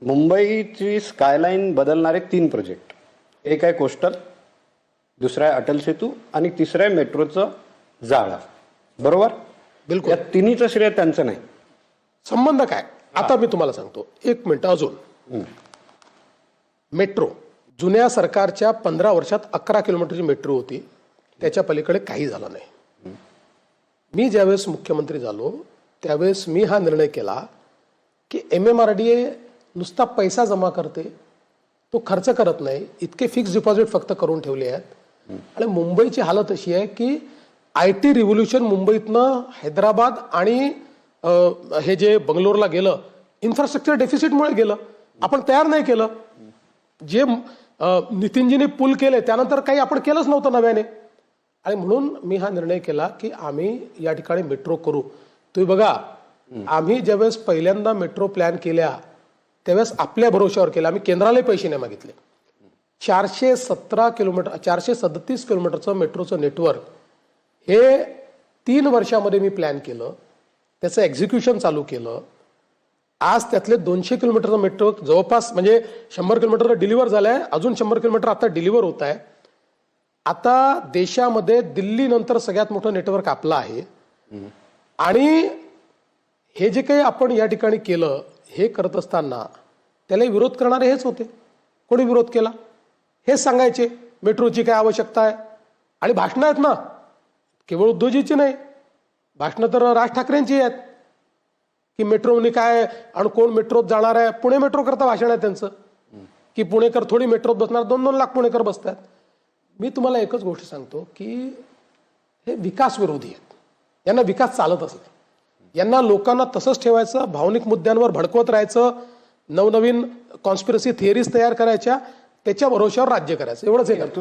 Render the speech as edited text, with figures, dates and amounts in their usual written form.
मुंबईची स्कायलाईन बदलणारे 3 प्रोजेक्ट, एक आहे कोस्टल, दुसरा आहे अटल सेतू आणि तिसरं आहे मेट्रोचं जाळं. बरोबर? बिलकुल. या तिन्हीचं श्रेय त्यांचं नाही. संबंध काय? आता मी तुम्हाला सांगतो. 1 मिनिट अजून. मेट्रो जुन्या सरकारच्या 15 वर्षात 11 किलोमीटरची मेट्रो होती. त्याच्या पलीकडे काही झालं नाही. मी ज्यावेळेस मुख्यमंत्री झालो त्यावेळेस मी हा निर्णय केला की MMRDA नुसता पैसा जमा करते, तो खर्च करत नाही, इतके फिक्स डिपॉझिट फक्त करून ठेवले आहेत. आणि मुंबईची हालत अशी आहे की IT रिव्होल्युशन मुंबईतनं हैदराबाद आणि हे जे बंगलोरला गेलं, इन्फ्रास्ट्रक्चर डेफिसिटमुळे गेलं. आपण तयार नाही केलं. जे नितीनजीने पूल केले त्यानंतर काही आपण केलंच नव्हतं नव्याने. आणि म्हणून मी हा निर्णय केला की आम्ही या ठिकाणी मेट्रो करू. तुम्ही बघा, आम्ही ज्यावेळेस पहिल्यांदा मेट्रो प्लॅन केल्या त्यावेळेस आपल्या भरोश्यावर केला. आम्ही केंद्रालाही पैसे नाही मागितले. 417 किलोमीटर 437 किलोमीटरचं मेट्रोचं नेटवर्क हे 3 वर्षामध्ये मी प्लॅन केलं, त्याचं एक्झिक्युशन चालू केलं. आज त्यातले 200 किलोमीटरचं मेट्रो जवळपास म्हणजे 100 किलोमीटर डिलिव्हर झालंय, अजून 100 किलोमीटर आता डिलिव्हर होत आहे. आता देशामध्ये दिल्ली नंतर सगळ्यात मोठं नेटवर्क आपलं आहे. आणि हे जे काही आपण या ठिकाणी केलं, हे करत असताना त्याला विरोध करणारे हेच होते. कोणी विरोध केला? हेच सांगायचे मेट्रोची काय आवश्यकता आहे. आणि भाषणं आहेत ना, केवळ उद्धवजीची नाही, भाषणं तर राज ठाकरेंची आहेत की मेट्रोने काय आणि कोण मेट्रोत जाणार आहे. पुणे मेट्रो करता भाषण आहे त्यांचं की पुणेकर थोडी मेट्रोत बसणार, 2-2 लाख पुणेकर बसतात. मी तुम्हाला एकच गोष्ट सांगतो की हे विकास विरोधी आहेत. यांना विकास चालतच नाही. यांना लोकांना तसंच ठेवायचं, भावनिक मुद्द्यांवर भडकवत राहायचं, नवनवीन कॉन्स्पिरसी थिअरीज तयार करायच्या, त्याच्या भरोश्यावर राज्य करायचं, एवढंच हे करतो.